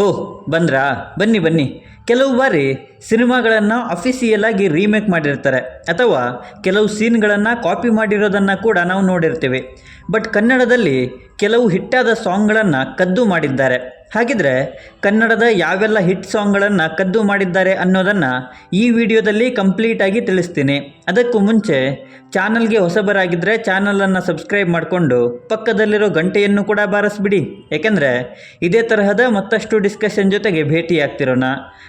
ಓಹ್ ಬಂದ್ರಾ, ಬನ್ನಿ ಬನ್ನಿ. ಕೆಲವು ಬಾರಿ ಸಿನಿಮಾಗಳನ್ನು ಅಫಿಸಿಯಲ್ ಆಗಿ ರೀಮೇಕ್ ಮಾಡಿರ್ತಾರೆ ಅಥವಾ ಕೆಲವು ಸೀನ್ಗಳನ್ನು ಕಾಪಿ ಮಾಡಿರೋದನ್ನು ಕೂಡ ನಾವು ನೋಡಿರ್ತೀವಿ. ಬಟ್ ಕನ್ನಡದಲ್ಲಿ ಕೆಲವು ಹಿಟ್ಟಾದ ಸಾಂಗ್ಗಳನ್ನು ಕದ್ದು ಮಾಡಿದ್ದಾರೆ. ಹಾಗಿದ್ರೆ ಕನ್ನಡದ ಯಾವೆಲ್ಲ ಹಿಟ್ ಸಾಂಗ್ಗಳನ್ನು ಕದ್ದು ಮಾಡಿದ್ದಾರೆ ಅನ್ನೋದನ್ನು ಈ ವಿಡಿಯೋದಲ್ಲಿ ಕಂಪ್ಲೀಟಾಗಿ ತಿಳಿಸ್ತೀನಿ. ಅದಕ್ಕೂ ಮುಂಚೆ ಚಾನಲ್ಗೆ ಹೊಸಬರಾಗಿದ್ದರೆ ಚಾನಲನ್ನು ಸಬ್ಸ್ಕ್ರೈಬ್ ಮಾಡಿಕೊಂಡು ಪಕ್ಕದಲ್ಲಿರೋ ಗಂಟೆಯನ್ನು ಕೂಡ ಬಾರಿಸ್ಬಿಡಿ. ಏಕೆಂದರೆ ಇದೇ ತರಹದ ಮತ್ತಷ್ಟು ಡಿಸ್ಕಷನ್ ಜೊತೆಗೆ ಭೇಟಿ ಆಗ್ತಿರೋಣ.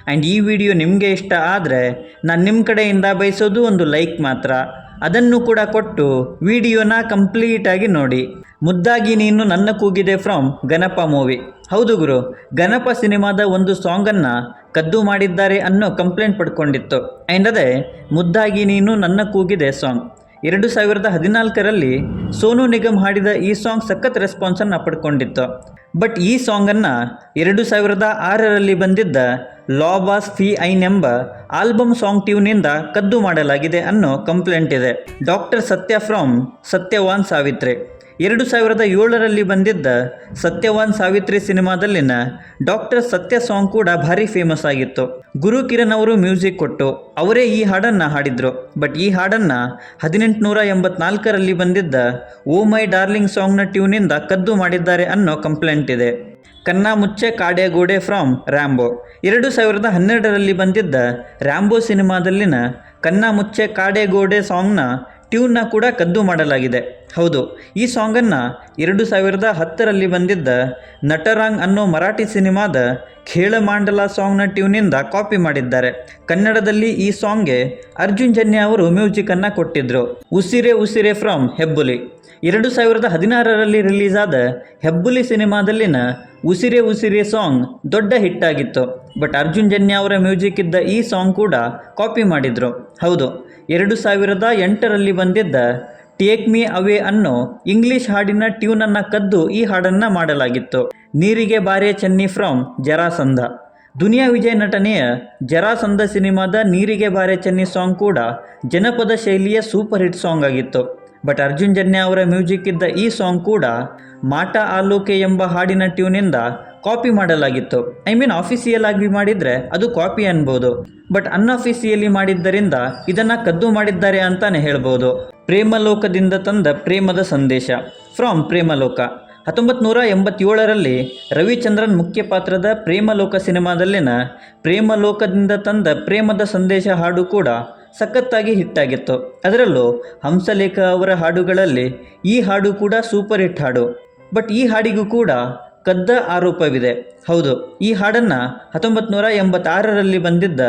ಆ್ಯಂಡ್ ಈ ವಿಡಿಯೋ ನಿಮಗೆ ಇಷ್ಟ ಆದರೆ ನಾನು ನಿಮ್ಮ ಕಡೆಯಿಂದ ಬಯಸೋದು ಒಂದು ಲೈಕ್ ಮಾತ್ರ. ಅದನ್ನು ಕೂಡ ಕೊಟ್ಟು ವಿಡಿಯೋನ ಕಂಪ್ಲೀಟಾಗಿ ನೋಡಿ. ಮುದ್ದಾಗಿ ನೀನು ನನ್ನ ಕೂಗಿದೆ ಫ್ರಮ್ ಗಣಪ ಮೂವಿ. ಹೌದು ಗುರು, ಗಣಪ ಸಿನಿಮಾದ ಒಂದು ಸಾಂಗನ್ನು ಕದ್ದು ಮಾಡಿದ್ದಾರೆ ಅನ್ನೋ ಕಂಪ್ಲೇಂಟ್ ಪಡ್ಕೊಂಡಿತ್ತು. ಆ್ಯಂಡ್ ಅದೇ ಮುದ್ದಾಗಿ ನೀನು ನನ್ನ ಕೂಗಿದೆ ಸಾಂಗ್. 2014ರಲ್ಲಿ ಸೋನು ನಿಗಮ್ ಹಾಡಿದ ಈ ಸಾಂಗ್ ಸಖತ್ ರೆಸ್ಪಾನ್ಸನ್ನು ಪಡ್ಕೊಂಡಿತ್ತು. ಬಟ್ ಈ ಸಾಂಗನ್ನು 2006ರಲ್ಲಿ ಬಂದಿದ್ದ ಲಾ ಬಾಸ್ ಫಿ ಐನ್ ಎಂಬ ಆಲ್ಬಮ್ ಸಾಂಗ್ ಟ್ಯೂನಿಂದ ಕದ್ದು ಮಾಡಲಾಗಿದೆ ಅನ್ನೋ ಕಂಪ್ಲೇಂಟ್ ಇದೆ. ಡಾಕ್ಟರ್ ಸತ್ಯ ಫ್ರಮ್ ಸತ್ಯವಾನ್ ಸಾವಿತ್ರಿ. 2007ರಲ್ಲಿ ಬಂದಿದ್ದ ಸತ್ಯವಾನ್ ಸಾವಿತ್ರಿ ಸಿನಿಮಾದಲ್ಲಿನ ಡಾಕ್ಟರ್ ಸತ್ಯ ಸಾಂಗ್ ಕೂಡ ಭಾರಿ ಫೇಮಸ್ ಆಗಿತ್ತು. ಗುರು ಕಿರಣ್ ಅವರು ಮ್ಯೂಸಿಕ್ ಕೊಟ್ಟು ಅವರೇ ಈ ಹಾಡನ್ನು ಹಾಡಿದರು. ಬಟ್ ಈ ಹಾಡನ್ನು 1884ರಲ್ಲಿ ಬಂದಿದ್ದ ಓ ಮೈ ಡಾರ್ಲಿಂಗ್ ಸಾಂಗ್ನ ಟ್ಯೂನಿಂದ ಕದ್ದು ಮಾಡಿದ್ದಾರೆ ಅನ್ನೋ ಕಂಪ್ಲೇಂಟ್ ಇದೆ. ಕನ್ನ ಮುಚ್ಚೆ ಕಾಡೆಗೋಡೆ ಫ್ರಮ್ ರ್ಯಾಂಬೋ. 2012ರಲ್ಲಿ ಬಂದಿದ್ದ ರ್ಯಾಂಬೋ ಸಿನಿಮಾದಲ್ಲಿನ ಕನ್ನ ಮುಚ್ಚೆ ಕಾಡೆಗೋಡೆ ಸಾಂಗ್ನ ಟ್ಯೂನ್ನ ಕೂಡ ಕದ್ದು ಮಾಡಲಾಗಿದೆ. ಹೌದು, ಈ ಸಾಂಗನ್ನು 2010ರಲ್ಲಿ ಬಂದಿದ್ದ ನಟರಾಂಗ್ ಅನ್ನೋ ಮರಾಠಿ ಸಿನಿಮಾದ ಖೇಳ ಮಾಂಡಲ ಸಾಂಗ್ನ ಟ್ಯೂನಿಂದ ಕಾಪಿ ಮಾಡಿದ್ದಾರೆ. ಕನ್ನಡದಲ್ಲಿ ಈ ಸಾಂಗ್ಗೆ ಅರ್ಜುನ್ ಜನ್ಯ ಅವರು ಮ್ಯೂಸಿಕನ್ನು ಕೊಟ್ಟಿದ್ದರು. Usire Usire from Hebbuli. 2016ರಲ್ಲಿ release ಆದ ಹೆಬ್ಬುಲಿ ಸಿನಿಮಾದಲ್ಲಿನ ಉಸಿರೆ ಉಸಿರೆ ಸಾಂಗ್ ದೊಡ್ಡ ಹಿಟ್ಟಾಗಿತ್ತು. ಬಟ್ ಅರ್ಜುನ್ ಜನ್ಯ ಅವರ ಮ್ಯೂಸಿಕ್ ಇದ್ದ ಈ ಸಾಂಗ್ ಕೂಡ ಕಾಪಿ ಮಾಡಿದರು. ಹೌದು, 2008ರಲ್ಲಿ ಬಂದಿದ್ದ ಟೇಕ್ ಮೀ ಅವೇ ಅನ್ನೋ ಇಂಗ್ಲಿಷ್ ಹಾಡಿನ ಟ್ಯೂನನ್ನು ಕದ್ದು ಈ ಹಾಡನ್ನು ಮಾಡಲಾಗಿತ್ತು. ನೀರಿಗೆ ಬಾರೆ ಚೆನ್ನಿ ಫ್ರಮ್ ಜರಾಸಂಧ. ದುನಿಯಾ ವಿಜಯ್ ನಟನೆಯ ಜರಾಸಂಧ ಸಿನಿಮಾದ ನೀರಿಗೆ ಬಾರೆ ಚೆನ್ನಿ ಸಾಂಗ್ ಕೂಡ ಜನಪದ ಶೈಲಿಯ ಸೂಪರ್ ಹಿಟ್ ಸಾಂಗ್ ಆಗಿತ್ತು. ಬಟ್ ಅರ್ಜುನ್ ಜನ್ಯ ಅವರ ಮ್ಯೂಸಿಕ್ ಇದ್ದ ಈ ಸಾಂಗ್ ಕೂಡ ಮಾಟ ಆಲೋಕೆ ಎಂಬ ಹಾಡಿನ ಟ್ಯೂನಿಂದ ಕಾಪಿ ಮಾಡಲಾಗಿತ್ತು. ಆಫಿಸಿಯಲ್ ಆಗಿ ಮಾಡಿದರೆ ಅದು ಕಾಪಿ ಅನ್ಬೋದು, ಬಟ್ ಅನ್ಅಫಿಸಿಯಲಿ ಮಾಡಿದ್ದರಿಂದ ಇದನ್ನು ಕದ್ದು ಮಾಡಿದ್ದಾರೆ ಅಂತಾನೆ ಹೇಳ್ಬೋದು. ಪ್ರೇಮಲೋಕದಿಂದ ತಂದ ಪ್ರೇಮದ ಸಂದೇಶ ಫ್ರಮ್ ಪ್ರೇಮಲೋಕ. 1987ರಲ್ಲಿ ರವಿಚಂದ್ರನ್ ಮುಖ್ಯ ಪಾತ್ರದ ಪ್ರೇಮಲೋಕ ಸಿನಿಮಾದಲ್ಲಿನ ಪ್ರೇಮಲೋಕದಿಂದ ತಂದ ಪ್ರೇಮದ ಸಂದೇಶ ಹಾಡು ಕೂಡ ಸಖತ್ತಾಗಿ ಹಿಟ್ಟಾಗಿತ್ತು. ಅದರಲ್ಲೂ ಹಂಸಲೇಖ ಅವರ ಹಾಡುಗಳಲ್ಲಿ ಈ ಹಾಡು ಕೂಡ ಸೂಪರ್ ಹಿಟ್ ಹಾಡು. ಬಟ್ ಈ ಹಾಡಿಗೂ ಕೂಡ ಕದ್ದ ಆರೋಪವಿದೆ. ಹೌದು, ಈ ಹಾಡನ್ನು 1986ರಲ್ಲಿ ಬಂದಿದ್ದ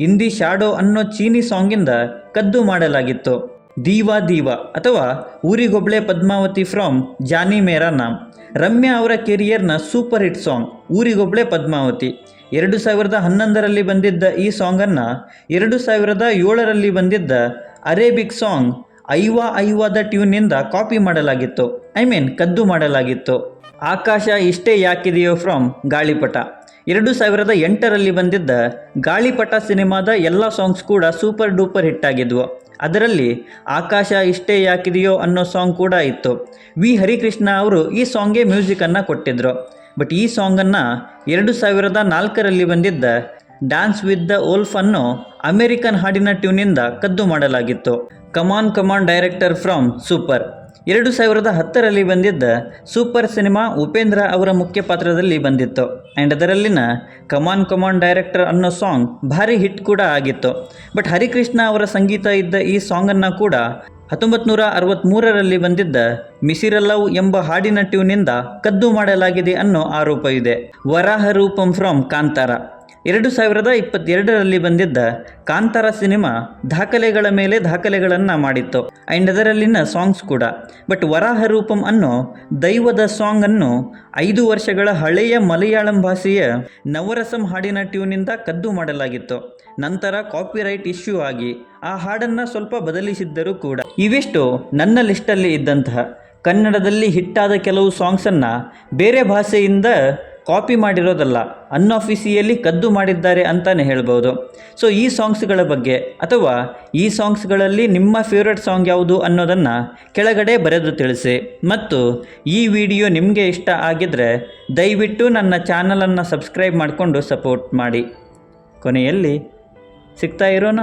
ಹಿಂದಿ ಶಾಡೋ ಅನ್ನೋ ಚೀನಿ ಸಾಂಗಿಂದ ಕದ್ದು ಮಾಡಲಾಗಿತ್ತು. ದೀವಾ ದೀವಾ ಅಥವಾ ಊರಿಗೊಬ್ಳೆ ಪದ್ಮಾವತಿ ಫ್ರಮ್ ಜಾನಿ ಮೇರಾ ನಾಮ್. ರಮ್ಯಾ ಅವರ ಕೆರಿಯರ್ನ ಸೂಪರ್ ಹಿಟ್ ಸಾಂಗ್ ಊರಿಗೊಬ್ಳೆ ಪದ್ಮಾವತಿ. 2011ರಲ್ಲಿ ಬಂದಿದ್ದ ಈ ಸಾಂಗನ್ನು 2007ರಲ್ಲಿ ಬಂದಿದ್ದ ಅರೇಬಿಕ್ ಸಾಂಗ್ ಐವಾ ಐವಾದ ಟ್ಯೂನ್ನಿಂದ ಕಾಪಿ ಮಾಡಲಾಗಿತ್ತು. ಕದ್ದು ಮಾಡಲಾಗಿತ್ತು. ಆಕಾಶ ಇಷ್ಟೇ ಯಾಕಿದೆಯೋ ಫ್ರಮ್ ಗಾಳಿಪಟ. 2008ರಲ್ಲಿ ಬಂದಿದ್ದ ಗಾಳಿಪಟ ಸಿನಿಮಾದ ಎಲ್ಲ ಸಾಂಗ್ಸ್ ಕೂಡ ಸೂಪರ್ ಡೂಪರ್ ಹಿಟ್ ಆಗಿದ್ವು. ಅದರಲ್ಲಿ ಆಕಾಶ ಇಷ್ಟೇ ಯಾಕಿದೆಯೋ ಅನ್ನೋ ಸಾಂಗ್ ಕೂಡ ಇತ್ತು. ವಿ ಹರಿಕೃಷ್ಣ ಅವರು ಈ ಸಾಂಗ್ಗೆ ಮ್ಯೂಸಿಕನ್ನು ಕೊಟ್ಟಿದ್ದರು. ಬಟ್ ಈ ಸಾಂಗನ್ನು 2004ರಲ್ಲಿ ಬಂದಿದ್ದ ಡ್ಯಾನ್ಸ್ ವಿತ್ ದ ವೋಲ್ಫ್ ಅನ್ನೋ ಅಮೆರಿಕನ್ ಹಾಡಿನ ಟ್ಯೂನಿಂದ ಕದ್ದು ಮಾಡಲಾಗಿತ್ತು. ಕಮಾನ್ ಕಮಾನ್ ಡೈರೆಕ್ಟರ್ ಫ್ರಮ್ ಸೂಪರ್. 2010ರಲ್ಲಿ ಬಂದಿದ್ದ ಸೂಪರ್ ಸಿನಿಮಾ ಉಪೇಂದ್ರ ಅವರ ಮುಖ್ಯ ಪಾತ್ರದಲ್ಲಿ ಬಂದಿತ್ತು. ಆ್ಯಂಡ್ ಅದರಲ್ಲಿನ ಕಮಾನ್ ಕಮಾನ್ ಡೈರೆಕ್ಟರ್ ಅನ್ನೋ ಸಾಂಗ್ ಭಾರಿ ಹಿಟ್ ಕೂಡ ಆಗಿತ್ತು. ಬಟ್ ಹರಿಕೃಷ್ಣ ಅವರ ಸಂಗೀತ ಇದ್ದ ಈ ಸಾಂಗನ್ನು ಕೂಡ 1963ರಲ್ಲಿ ಬಂದಿದ್ದ ಮಿಸಿರಲ್ಲವ್ ಎಂಬ ಹಾಡಿನ ಟ್ಯೂನಿಂದ ಕದ್ದು ಮಾಡಲಾಗಿದೆ ಅನ್ನೋ ಆರೋಪ ಇದೆ. ವರಾಹ ರೂಪಂ ಫ್ರಮ್ ಕಾಂತಾರ. 2022ರಲ್ಲಿ ಬಂದಿದ್ದ ಕಾಂತಾರ ಸಿನಿಮಾ ದಾಖಲೆಗಳ ಮೇಲೆ ದಾಖಲೆಗಳನ್ನು ಮಾಡಿತ್ತು. ಆ್ಯಂಡ್ ಅದರಲ್ಲಿನ ಸಾಂಗ್ಸ್ ಕೂಡ. ಬಟ್ ವರಾಹ ರೂಪಂ ಅನ್ನೋ ದೈವದ ಸಾಂಗನ್ನು 5 ವರ್ಷಗಳ ಹಳೆಯ ಮಲಯಾಳಂ ಭಾಷೆಯ ನವರಸಂ ಹಾಡಿನ ಟ್ಯೂನಿಂದ ಕದ್ದು ಮಾಡಲಾಗಿತ್ತು. ನಂತರ ಕಾಪಿರೈಟ್ ಇಶ್ಯೂ ಆಗಿ ಆ ಹಾಡನ್ನು ಸ್ವಲ್ಪ ಬದಲಿಸಿದ್ದರೂ ಕೂಡ. ಇವಿಷ್ಟು ನನ್ನ ಲಿಸ್ಟಲ್ಲಿ ಇದ್ದಂತಹ ಕನ್ನಡದಲ್ಲಿ ಹಿಟ್ಟಾದ ಕೆಲವು ಸಾಂಗ್ಸನ್ನು ಬೇರೆ ಭಾಷೆಯಿಂದ ಕಾಪಿ ಮಾಡಿರೋದಲ್ಲ, ಅನ್ಅಫಿಸಿಯಲಿ ಕದ್ದು ಮಾಡಿದ್ದಾರೆ ಅಂತಲೇ ಹೇಳ್ಬೋದು. ಸೊ ಈ ಸಾಂಗ್ಸ್ಗಳ ಬಗ್ಗೆ ಅಥವಾ ಈ ಸಾಂಗ್ಸ್ಗಳಲ್ಲಿ ನಿಮ್ಮ ಫೇವ್ರೆಟ್ ಸಾಂಗ್ ಯಾವುದು ಅನ್ನೋದನ್ನು ಕೆಳಗಡೆ ಬರೆದು ತಿಳಿಸಿ. ಮತ್ತು ಈ ವಿಡಿಯೋ ನಿಮಗೆ ಇಷ್ಟ ಆಗಿದ್ದರೆ ದಯವಿಟ್ಟು ನನ್ನ ಚಾನಲನ್ನು ಸಬ್ಸ್ಕ್ರೈಬ್ ಮಾಡಿಕೊಂಡು ಸಪೋರ್ಟ್ ಮಾಡಿ. ಕೊನೆಯಲ್ಲಿ ಸಿಗ್ತಾ ಇರೋಣ.